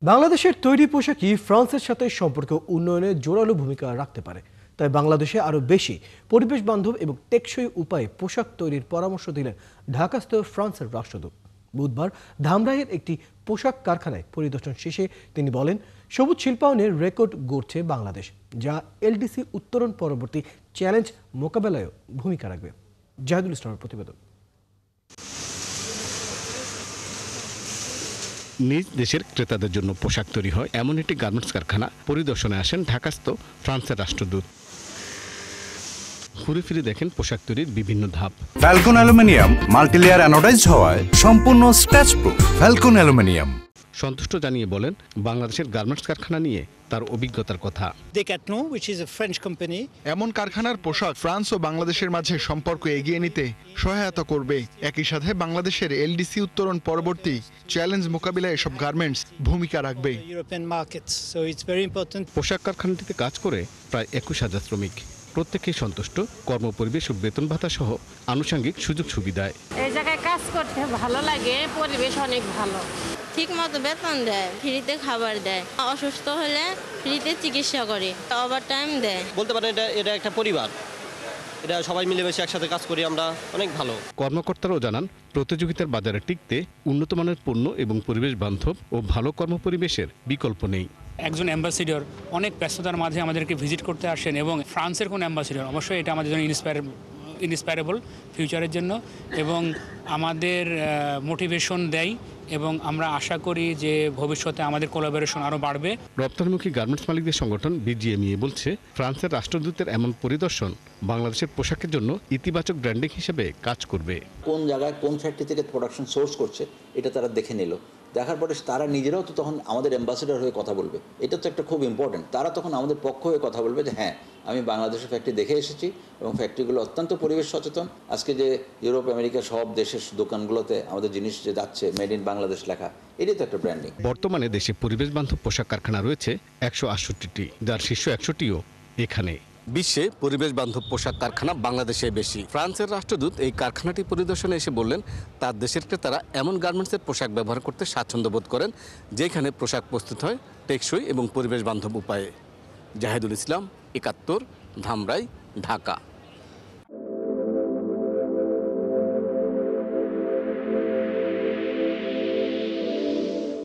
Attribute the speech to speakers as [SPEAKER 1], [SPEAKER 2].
[SPEAKER 1] বাংলাদেশের তৈরি পোশাকই ফ্রান্সের সাথে সম্পর্ক উন্নয়নে জোরালো ভূমিকা রাখতে পারে। তাই বাংলাদেশে আরও বেশি পরিবেশ বান্ধব এবং টেকসই উপায়ে পোশাক তৈরির পরামর্শ দিলেন ঢাকাস্থ ফ্রান্সের রাষ্ট্রদূত। বুধবার ধামরাইয়ের একটি পোশাক কারখানায় পরিদর্শন শেষে তিনি বলেন, সবুজ শিল্পায়নের রেকর্ড গড়ছে বাংলাদেশ, যা এলডিসি উত্তরণ পরবর্তী চ্যালেঞ্জ মোকাবেলায়ও ভূমিকা রাখবে। জাহিদুল ইসলামের প্রতিবেদন।
[SPEAKER 2] নিজ দেশের ক্রেতাদের জন্য পোশাক তৈরি হয় এমন একটি গার্মেন্টস কারখানা পরিদর্শনে আসেন ঢাকাস্থ ফ্রান্সের রাষ্ট্রদূত। ঘুরে ফিরে দেখেন পোশাক তৈরির বিভিন্ন ধাপ।
[SPEAKER 3] ফ্যালকন অ্যালুমিনিয়াম মাল্টিলেয়ার অ্যানোডাইজড হওয়ায় সম্পূর্ণ স্ক্র্যাচ প্রুফ। Falcon aluminium.
[SPEAKER 2] সন্তুষ্ট জানিয়ে বলেন বাংলাদেশের গার্মেন্টস কারখানা নিয়ে তার অভিজ্ঞতার কথা।
[SPEAKER 4] এমন কারখানার পোশাক ফ্রান্স ও বাংলাদেশের মাঝে সম্পর্ক এগিয়ে নিতে সহায়তা করবে। একই সাথে বাংলাদেশের এলডিসি উত্তরণ পরবর্তী চ্যালেঞ্জ মোকাবিলায় এসব গার্মেন্টস ভূমিকা রাখবে।
[SPEAKER 2] পোশাক কারখানাটিতে কাজ করে প্রায় 21,000 শ্রমিক, প্রত্যেকেই সন্তুষ্ট কর্মপরিবেশ ও বেতন ভাতা সহ আনুষঙ্গিক সুযোগ সুবিধায়।
[SPEAKER 5] এই জায়গায় কাজ করতে ভালো লাগে, পরিবেশ অনেক ভালো,
[SPEAKER 6] ঠিক মতো বেতন দেয়, ফ্রিতে খাবার দেয়, অসুস্থ হলে ফ্রিতে চিকিৎসা করে, ওভার টাইম দেয়।
[SPEAKER 7] বলতে পারেন এটা একটা পরিবার, এটা সবাই মিলেমিশে একসাথে কাজ করি আমরা, অনেক ভালো।
[SPEAKER 2] কর্মকর্তারাও জানান প্রতিযোগিতার বাজারে টিকতে উন্নত মানের পণ্য এবং পরিবেশ বান্ধব ও ভালো কর্মপরিবেশের বিকল্প নেই।
[SPEAKER 8] একজন অ্যাম্বাসিডর অনেক ব্যস্ততার মাঝে আমাদেরকে ভিজিট করতে আসেন এবং ফ্রান্সের কোন অ্যাম্বাসিডর অবশ্যই এটা আমাদের জন্য ইন্সপায়ারেবল ফিউচারের জন্য এবং আমাদের মোটিভেশন দেয় এবং আমরা আশা করি যে ভবিষ্যতে আমাদের কোলাবোরেশন আরও বাড়বে।
[SPEAKER 2] রপ্তানিমুখী গার্মেন্টস মালিকদের সংগঠন বিজিএমইএ বলছে ফ্রান্সের রাষ্ট্রদূতের এমন পরিদর্শন বাংলাদেশের পোশাকের জন্য ইতিবাচক ব্র্যান্ডিং হিসেবে কাজ করবে।
[SPEAKER 9] কোন জায়গায় কোন ফ্যাক্টরি থেকে প্রোডাকশন সোর্স করছে এটা তারা দেখে নিল, দেখার পরে তারা নিজেরাও তো তখন আমাদের অ্যাম্বাসেডর হয়ে কথা বলবে। এটা তো একটা খুব ইম্পর্টেন্ট। তারা তখন আমাদের পক্ষ হয়ে কথা বলবে যে হ্যাঁ, আমি বাংলাদেশের ফ্যাক্টরি দেখে এসেছি এবং ফ্যাক্টরিগুলো অত্যন্ত পরিবেশ সচেতন। আজকে যে ইউরোপ আমেরিকা সব দেশের দোকানগুলোতে আমাদের জিনিস যে যাচ্ছে মেড ইন বাংলাদেশ লেখা, এটাই তো একটা ব্র্যান্ডিং।
[SPEAKER 2] বর্তমানে দেশে পরিবেশ বান্ধব পোশাক কারখানা রয়েছে 168টি, যার শীর্ষ 100টিও এখানে। বিশ্বে পরিবেশ বান্ধব পোশাক কারখানা বাংলাদেশে বেশি। ফ্রান্সের রাষ্ট্রদূত এই কারখানাটি পরিদর্শনে এসে বললেন তার দেশের ক্রেতারা এমন গার্মেন্টসের পোশাক ব্যবহার করতে স্বাচ্ছন্দ্য বোধ করেন যেখানে পোশাক প্রস্তুত হয় টেকসই এবং পরিবেশ বান্ধব উপায়ে। জাহিদুল ইসলাম, 71, ধামরাই, ঢাকা।